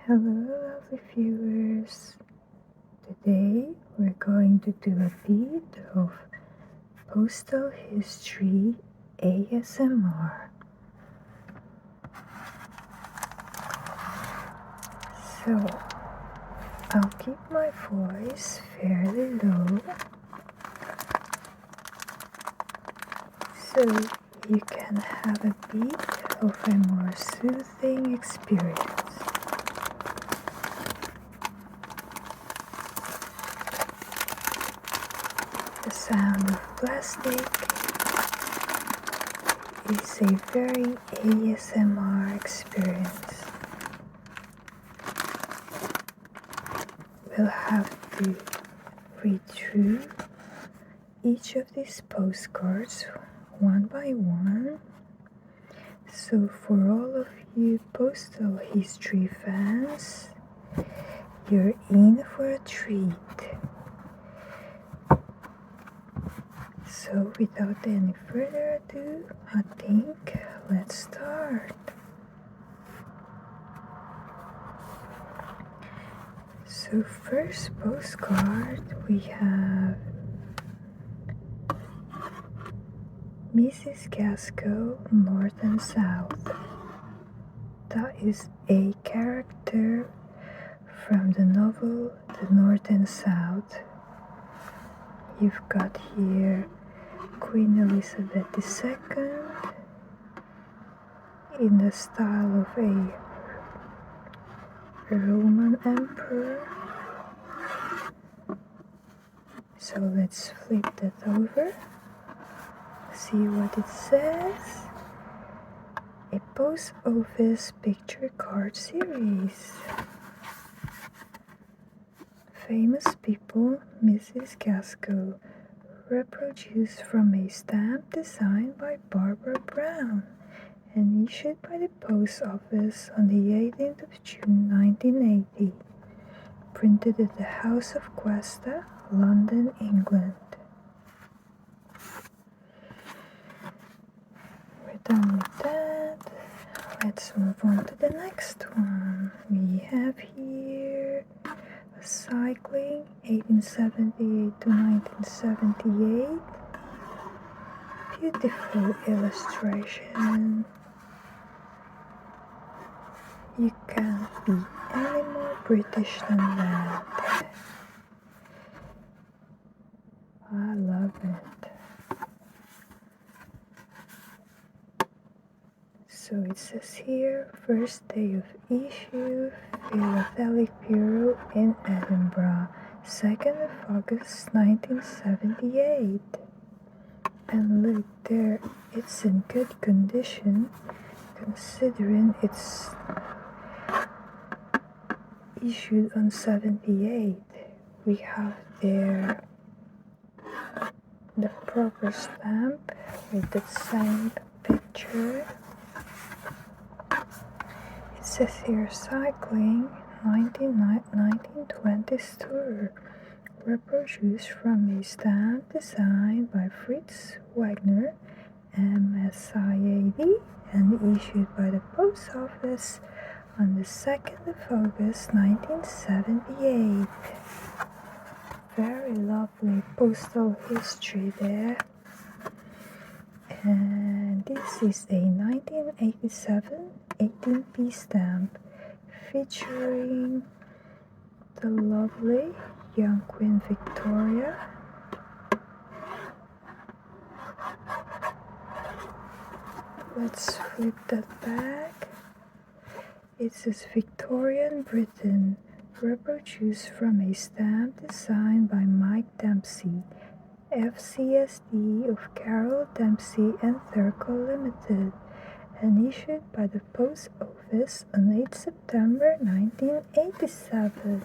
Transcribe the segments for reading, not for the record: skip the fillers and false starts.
Hello, lovely viewers. Today we're going to do a bit of postal history ASMR. So I'll keep my voice fairly low so you can have a bit of a more soothing experience. The sound of plastic is a very ASMR experience. We'll have to read through each of these postcards one by one. So for all of you postal history fans, you're in for a treat. So without any further ado, I think let's start. So first postcard we have Mrs. Gasco, North and South. That is a character from the novel The North and South. You've got here Queen Elizabeth II in the style of a Roman emperor. So let's flip that over, see what it says. A post office picture card series. Famous people, Mrs. Gasco, reproduced from a stamp designed by Barbara Brown and issued by the post office on the 18th of June 1980. Printed at the House of Questa, London, England. We're done with that. Let's move on to the next one. We have here Cycling 1878 to 1978. Beautiful illustration. You can't be any more British than that. I love it. So it says here, first day of issue, Philatelic Bureau in Edinburgh, 2nd of August 1978. And look there, it's in good condition considering it's issued on 78. We have there the proper stamp with the same picture. It says here Cycling 1920s tour, reproduced from a stamp designed by Fritz Wagner, MSIAD, and issued by the post office on the 2nd of August 1978. Very lovely postal history there. And this is a 1987 18p stamp featuring the lovely young Queen Victoria. Let's flip that back. It says Victorian Britain, reproduced from a stamp designed by Mike Dempsey, FCSD of Carroll Dempsey and Thurco Limited, and issued by the Post Office on 8 September 1987.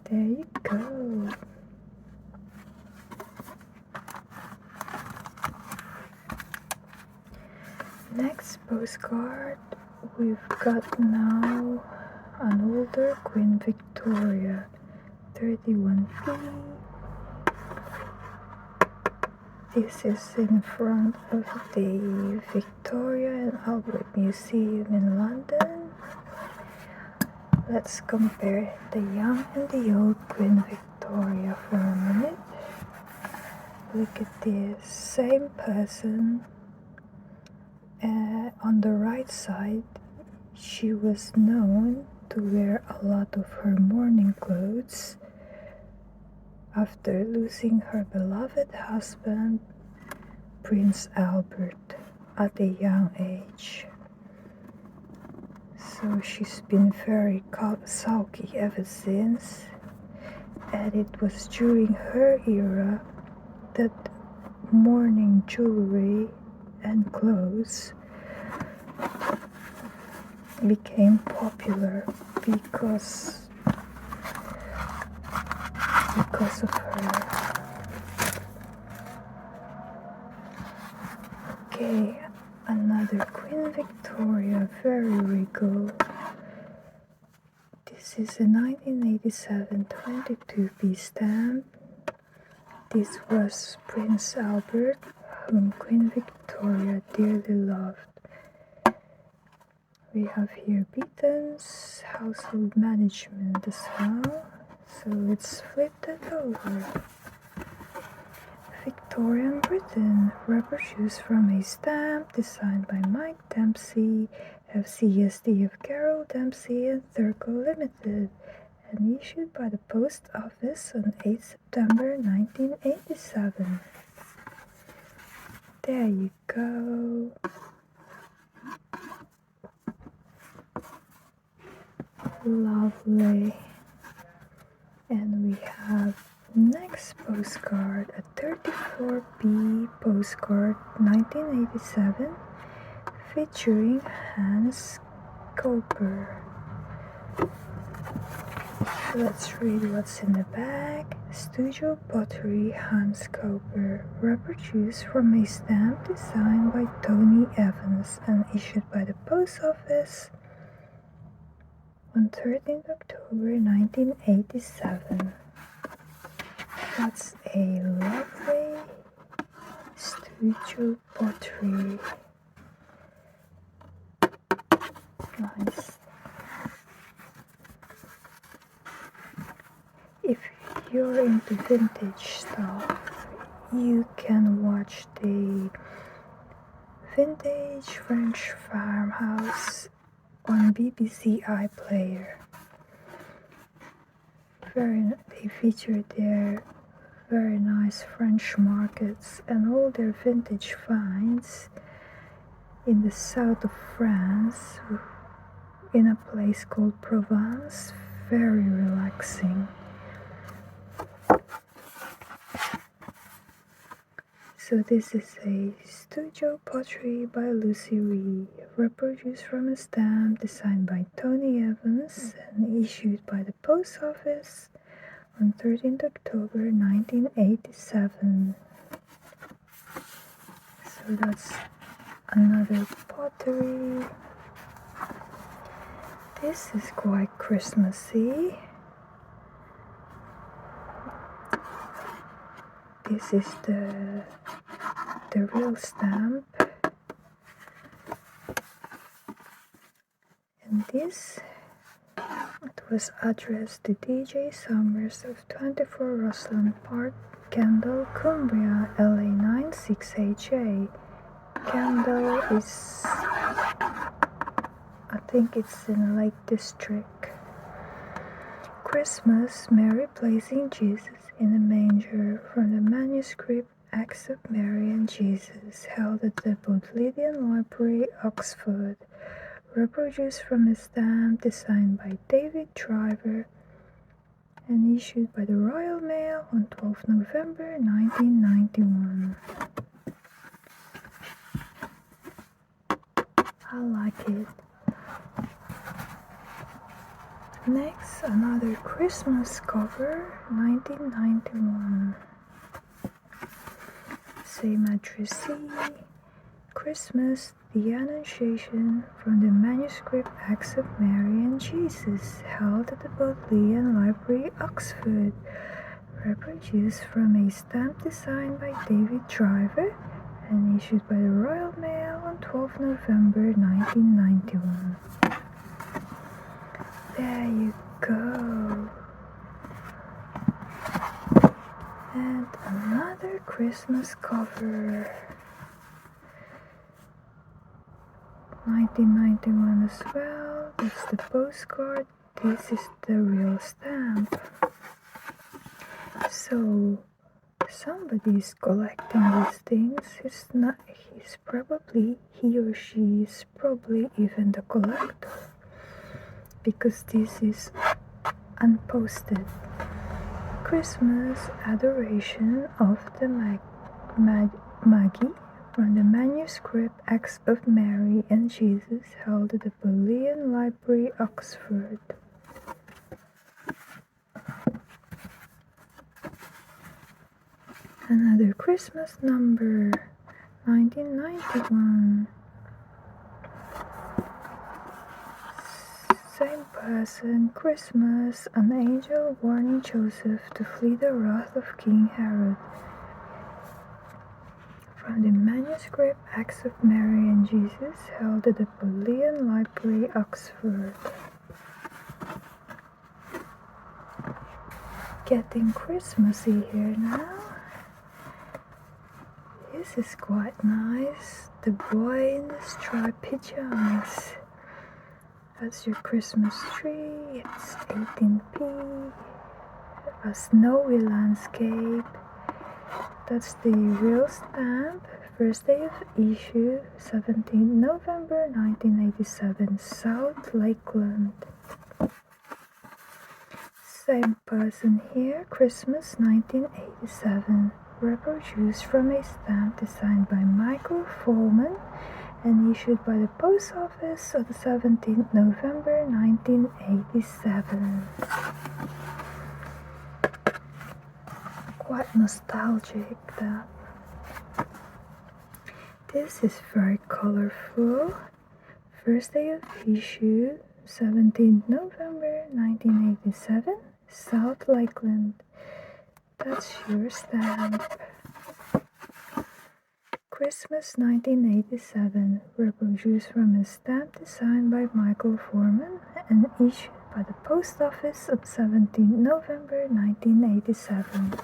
There you go. Next postcard, we've got now an older Queen Victoria, 31p. This is in front of the Victoria and Albert Museum in London. Let's compare the young and the old Queen Victoria for a minute. Look at this, same person. On the right side, she was known to wear a lot of her mourning clothes after losing her beloved husband, Prince Albert, at a young age. So she's been very sulky ever since, and it was during her era that mourning jewelry and clothes became popular because of her. Okay, another Queen Victoria, very regal. This is a 1987 22-piece stamp. This was Prince Albert, whom Queen Victoria dearly loved. We have here Beaton's household management as well, so let's flip that over. Victorian Britain, reproduced from a stamp designed by Mike Dempsey, FCSD of Carol Dempsey and Thurco Limited, and issued by the Post Office on 8 September 1987. There you go. Lovely. And we have next postcard, a 34B postcard 1987 featuring Hans Koper. Let's read what's in the bag. Studio Pottery Hans Koper, reproduced from a stamp designed by Tony Evans and issued by the Post Office on 13th October 1987. That's a lovely Studio Pottery. Nice. If you're into vintage stuff, you can watch the Vintage French Farmhouse on BBC iPlayer. They feature their very nice French markets and all their vintage finds in the south of France in a place called Provence. Very relaxing. So this is a Studio Pottery by Lucy Ree, reproduced from a stamp designed by Tony Evans and issued by the Post Office on 13th October 1987. So that's another pottery. This is quite Christmassy. This is the real stamp, and this, it was addressed to DJ Summers of 24 Rosslyn Park, Kendall, Cumbria, LA 96HA. Kendall is, I think it's in Lake District. Christmas, Mary placing Jesus in a manger, from the manuscript Acts of Mary and Jesus, held at the Bodleian Library, Oxford, reproduced from a stamp designed by David Driver and issued by the Royal Mail on 12 November 1991. I like it. Next, another Christmas cover, 1991. Same address, Christmas, the Annunciation, from the manuscript Acts of Mary and Jesus, held at the Bodleian Library, Oxford, reproduced from a stamp designed by David Driver and issued by the Royal Mail on 12 November 1991. There you go. And another Christmas cover. 1991 as well. That's the postcard. This is the real stamp. So somebody is collecting these things. He or she is probably even the collector, because this is unposted. Christmas Adoration of the Magi from the manuscript Acts of Mary and Jesus, held at the Bodleian Library, Oxford. Another Christmas number, 1991. Same person, Christmas, an angel warning Joseph to flee the wrath of King Herod. From the manuscript Acts of Mary and Jesus, held at the Bodleian Library, Oxford. Getting Christmassy here now. This is quite nice. The boy in the striped pajamas. That's your Christmas tree. It's 18p. A snowy landscape. That's the real stamp. First day of issue, 17 November 1987, South Lakeland. Same person here, Christmas 1987. Reproduced from a stamp designed by Michael Foreman and issued by the Post Office on 17 November 1987. Quite nostalgic, that. This is very colorful. First day of issue, 17 November 1987, South Lakeland. That's your stamp. Christmas 1987, reproduced from a stamp designed by Michael Foreman and issued by the Post Office on 17 November 1987.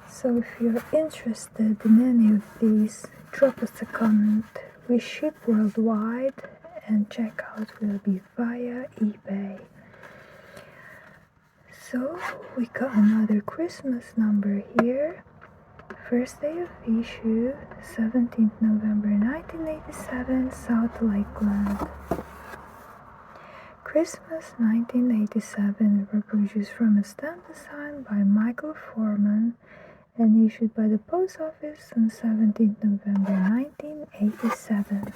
So if you're interested in any of these, drop us a comment. We ship worldwide, and checkout will be via eBay. So we got another Christmas number here. First day of issue, 17th November 1987, South Lakeland. Christmas 1987, reproduced from a stamp designed by Michael Foreman and issued by the Post Office on 17th November 1987.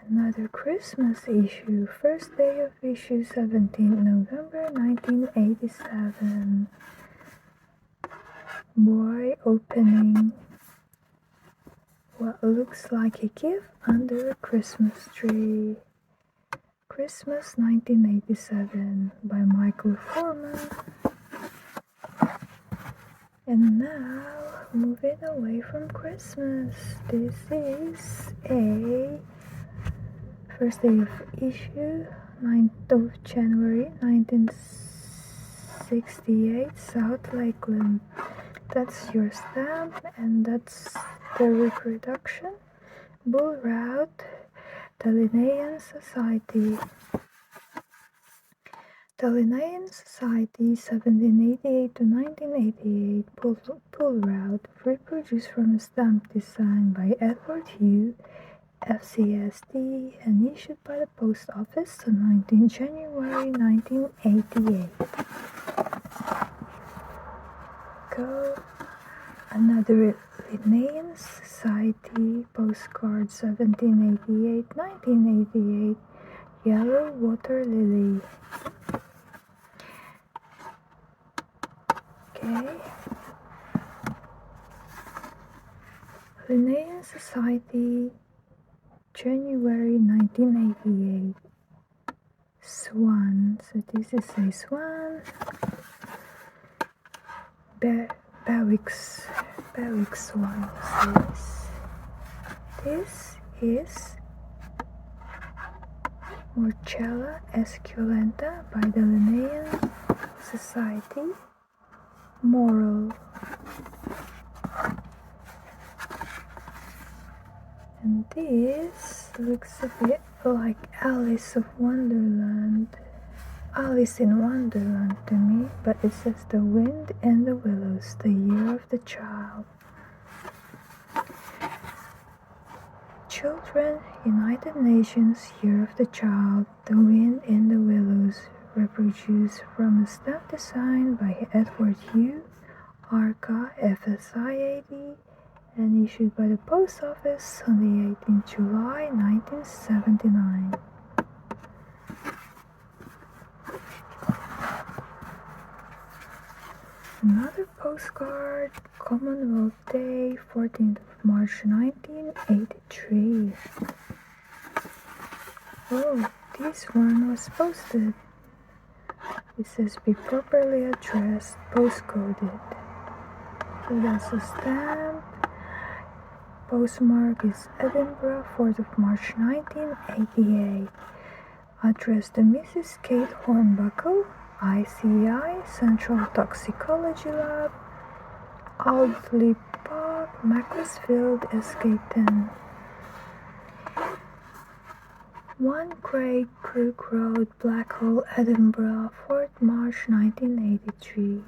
Another Christmas issue, first day of issue, 17th November 1987. Boy opening what looks like a gift under a Christmas tree. Christmas 1987 by Michael Foreman. And now, moving away from Christmas, this is a first day of issue, 9th of January 1968, South Lakeland. That's your stamp, and that's the reproduction. Bull Route, the Linnaean Society. The Linnaean Society, 1788 to 1988, Bull Route, reproduced from a stamp designed by Edward Hugh, FCSD, and issued by the Post Office on 19 January 1988. Go. Another Linnaean Society postcard, 1788-1988, Yellow Water Lily. Okay. Linnaean Society, January 1988. Swan. So this is a swan. Barracks Berwick's one says, "This is Morchella esculenta by the Linnaean Society. Moral." And this looks a bit like Alice in Wonderland to me, but it says "The Wind and the Willows, the Year of the Child." Children, United Nations, Year of the Child, The Wind and the Willows, reproduced from a stamp design by Edward Hugh, Arca FSI-80, and issued by the Post Office on the 18th July 1979. Another postcard, Commonwealth Day, 14th of March 1983. Oh, this one was posted. It says "Be properly addressed, postcoded." So that's a stamp. Postmark is Edinburgh, 4th of March 1988. Addressed to Mrs. Kate Hornbuckle, ICI, Central Toxicology Lab, Audley Park, Macclesfield, SK10. 1 Craig Crook Road, Blackhall, Edinburgh, 4th March 1983.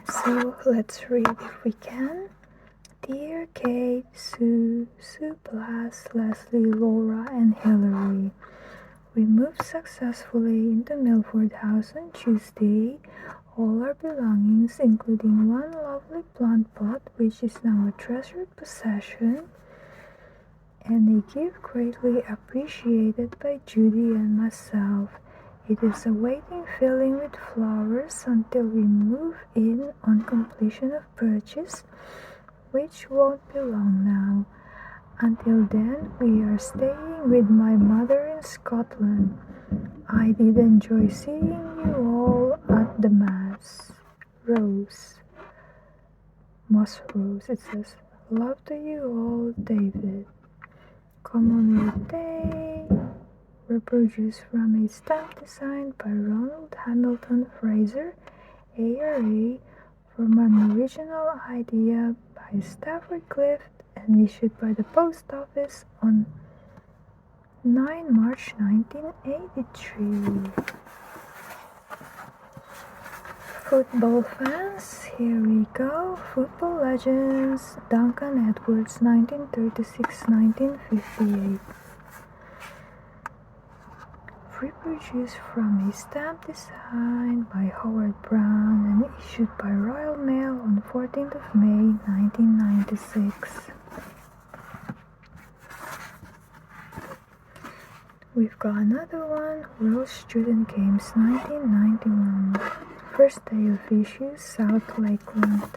So let's read if we can. Dear Kate, Sue, Blas, Leslie, Laura, and Hillary, we moved successfully into Milford House on Tuesday. All our belongings, including one lovely plant pot, which is now a treasured possession, and a gift greatly appreciated by Judy and myself. It is awaiting filling with flowers until we move in on completion of purchase, which won't be long now. Until then, we are staying with my mother in Scotland. I did enjoy seeing you all at the Mass. Rose. Moss Rose, it says. Love to you all, David. Commonwealth Day. Reproduced from a stamp designed by Ronald Hamilton Fraser, ARA, from an original idea by Stafford Clift and issued by the Post Office on 9 March 1983. Football fans, here we go. Football legends, Duncan Edwards, 1936-1958. Reproduced from a stamp design by Howard Brown and issued by Royal Mail on 14th of May 1996. We've got another one, World Student Games 1991. First day of issue, South Lakeland.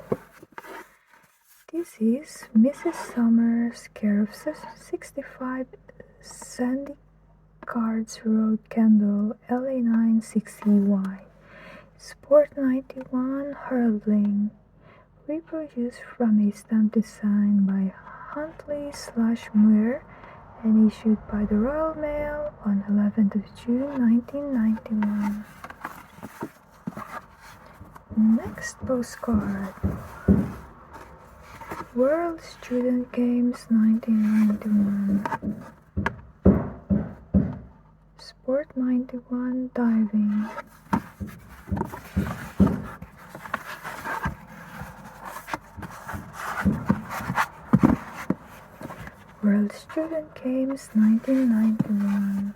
This is Mrs. Summers, care of 65 Sandy Cards Road, Kendall, LA 96EY. Sport 91 Hurling. Reproduced from a stamp design by Huntley/Muir and issued by the Royal Mail on 11th of June 1991. Next postcard. World Student Games 1991. Sport 91 Diving. World Student Games 1991.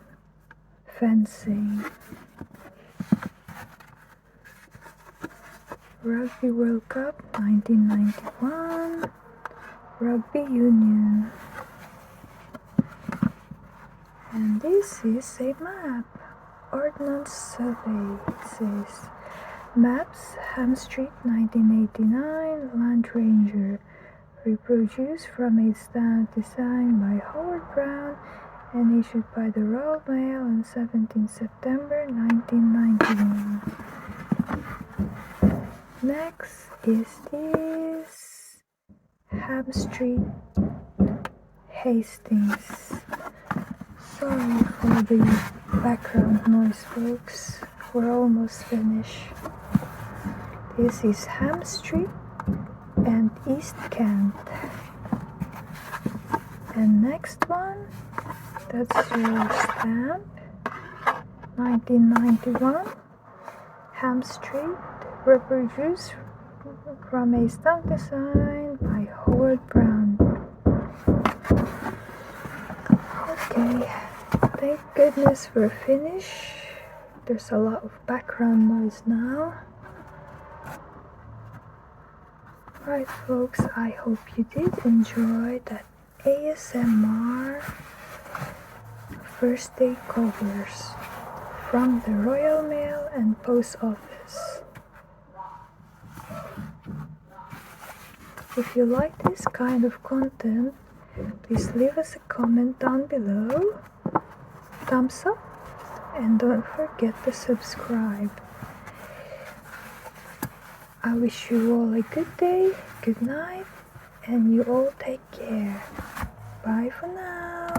Fencing. Rugby World Cup 1991. Rugby Union. And this is a map. Ordnance Survey, it says. Maps, Ham Street 1989, Land Ranger. Reproduced from a stamp designed by Howard Brown and issued by the Royal Mail on 17 September 1991. Next is this Ham Street, Hastings. Sorry for the background noise, folks. We're almost finished. This is Ham Street and East Kent. And next one, that's your stamp. 1991, Ham Street, reproduced from a stamp design by Howard Brown. Okay, thank goodness we're finished. There's a lot of background noise now. Right, folks, I hope you did enjoy that ASMR first day covers from the Royal Mail and Post Office. If you like this kind of content, please leave us a comment down below, thumbs up, and don't forget to subscribe. I wish you all a good day, good night, and you all take care. Bye for now.